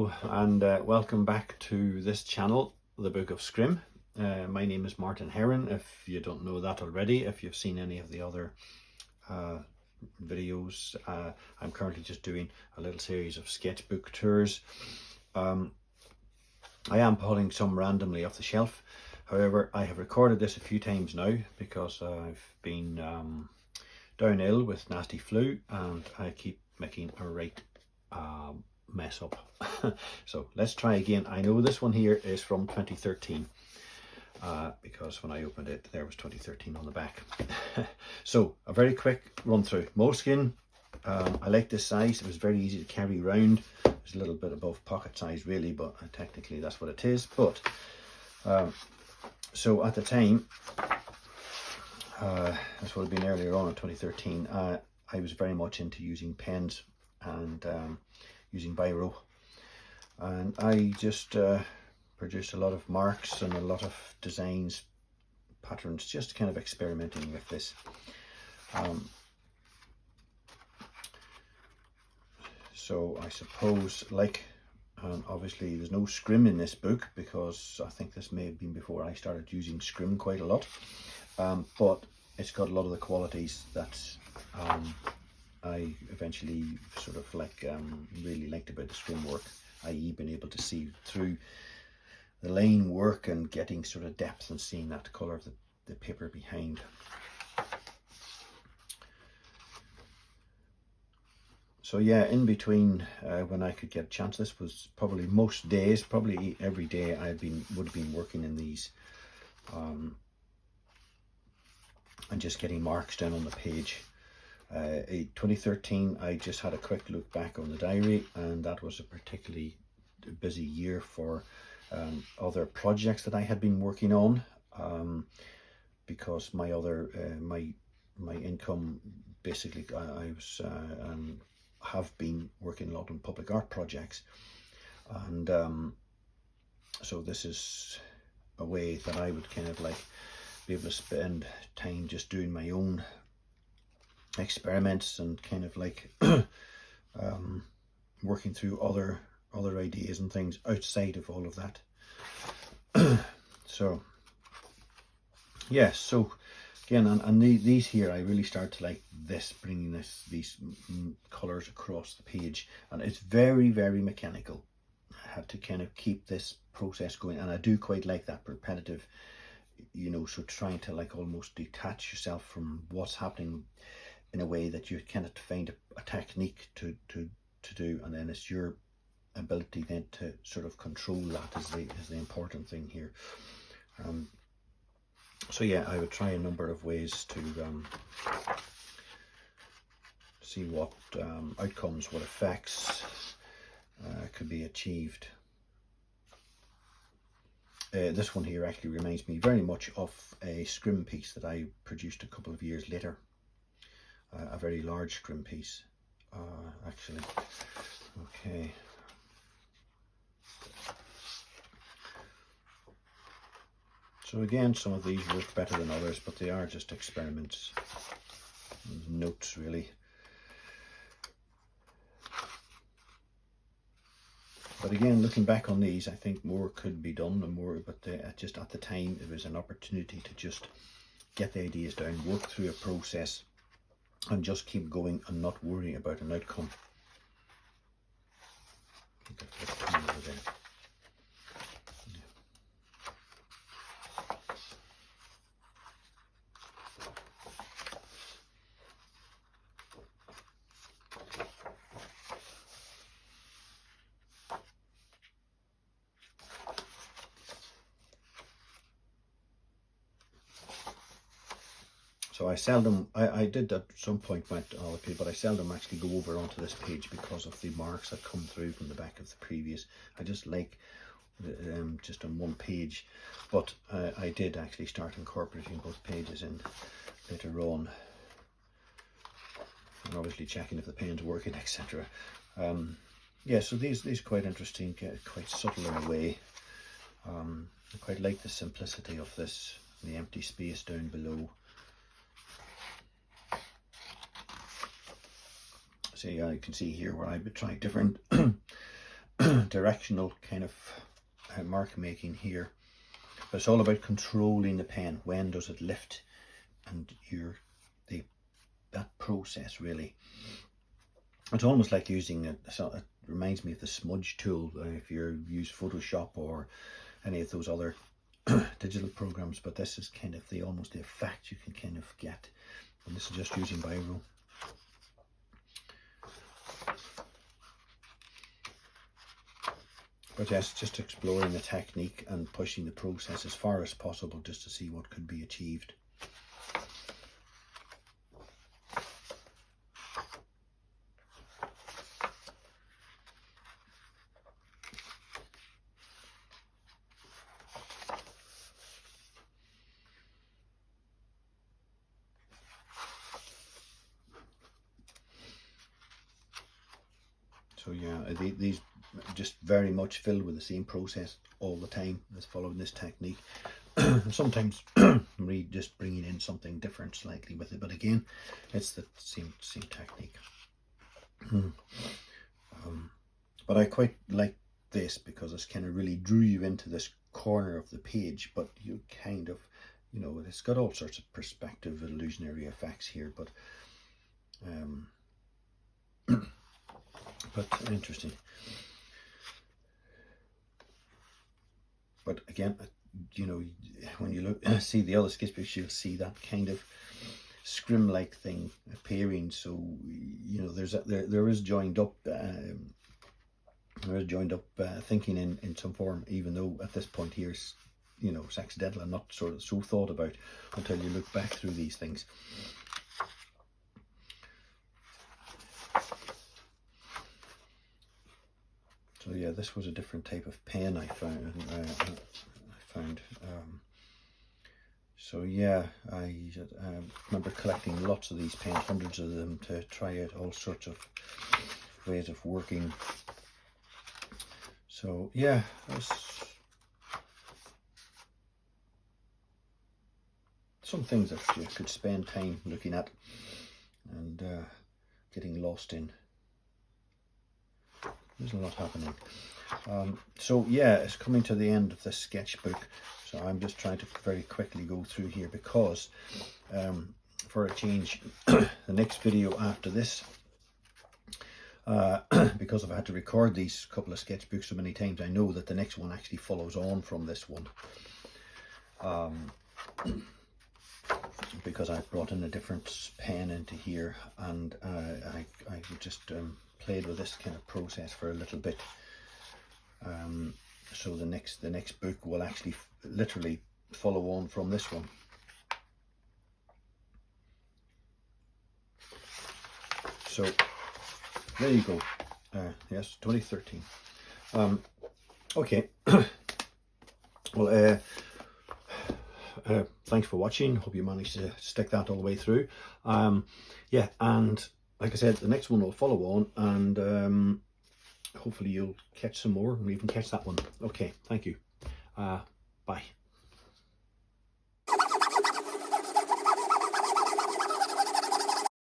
Hello and welcome back to this channel, the Book of Scrim. My name is Martin Heron, if you don't know that already. If you've seen any of the other videos, I'm currently just doing a little series of sketchbook tours. I am pulling some randomly off the shelf. However, I have recorded this a few times now because I've been down ill with nasty flu and I keep making a right mess up. So let's try again. I know this one here is from 2013 because when I opened it there was 2013 on the back. So a very quick run through. Moleskin, I like this size. It was very easy to carry around. It's a little bit above pocket size really, but technically that's what it is. But so at the time, this would have been earlier on in 2013, I was very much into using pens and using biro, and I just produced a lot of marks and a lot of designs, patterns, just kind of experimenting with this. So I suppose, like, obviously there's no Scrim in this book because I think this may have been before I started using Scrim quite a lot, but it's got a lot of the qualities that I eventually sort of really liked about the Scrim work, i.e. being able to see through the line work and getting sort of depth and seeing that colour of the paper behind. So yeah, in between when I could get a chance, this was probably most days, probably every day would have been working in these and just getting marks down on the page. 2013, I just had a quick look back on the diary, and that was a particularly busy year for other projects that I had been working on, because my other my income, basically I was have been working a lot on public art projects, and so this is a way that I would kind of like be able to spend time just doing my own experiments and kind of like working through other ideas and things outside of all of that. So yes, so again, and these here, I really start to like this, bringing these colors across the page, and it's very, very mechanical. I have to kind of keep this process going, and I do quite like that repetitive, you know, so trying to like almost detach yourself from what's happening in a way that you kind of find a technique to do, and then it's your ability then to sort of control that is the important thing here. So yeah, I would try a number of ways to see what outcomes, what effects could be achieved. This one here actually reminds me very much of a Scrim piece that I produced a couple of years later. A very large Scrim piece, actually. Okay. So again, some of these work better than others, but they are just experiments and notes really. But again, looking back on these, I think more could be done and more, but just at the time it was an opportunity to just get the ideas down, work through a process, and just keep going and not worrying about an outcome. So I did at some point went to other people, but I seldom actually go over onto this page because of the marks that come through from the back of the previous. I just like just on one page, but I did actually start incorporating both pages in later on, and obviously checking if the pen's working, etc. Yeah, so these are quite interesting, quite subtle in a way. I quite like the simplicity of this, the empty space down below. So yeah, you can see here where I would try different directional kind of mark making here. But it's all about controlling the pen. When does it lift? And that process really. It's almost like using it reminds me of the smudge tool if you use Photoshop or any of those other digital programs. But this is kind of almost the effect you can kind of get. And this is just using biro. But yes, just exploring the technique and pushing the process as far as possible just to see what could be achieved. So yeah, these just very much filled with the same process all the time, as following this technique. Sometimes just bringing in something different slightly with it, but again, it's the same technique. But I quite like this because it's kind of really drew you into this corner of the page, but you kind of, you know, it's got all sorts of perspective illusionary effects here, but interesting. But again, you know, when you look see the other sketchbooks, you'll see that kind of scrim like thing appearing. So you know, there is joined up thinking in some form, even though at this point here, you know, it's accidental and not sort of so thought about until you look back through these things. So yeah, this was a different type of pen I found. So yeah, I remember collecting lots of these pens, hundreds of them, to try out all sorts of ways of working. So yeah, some things that you could spend time looking at and getting lost in. There's a lot happening. So yeah, it's coming to the end of this sketchbook, so I'm just trying to very quickly go through here because for a change the next video after this, because I've had to record these couple of sketchbooks so many times, I know that the next one actually follows on from this one, because I brought in a different pen into here, and I just played with this kind of process for a little bit. So the next book will actually literally follow on from this one. So there you go. Yes, 2013. Okay. Well, thanks for watching. Hope you managed to stick that all the way through. Yeah, and like I said, the next one will follow on, and hopefully you'll catch some more and even catch that one. Okay, thank you. Bye.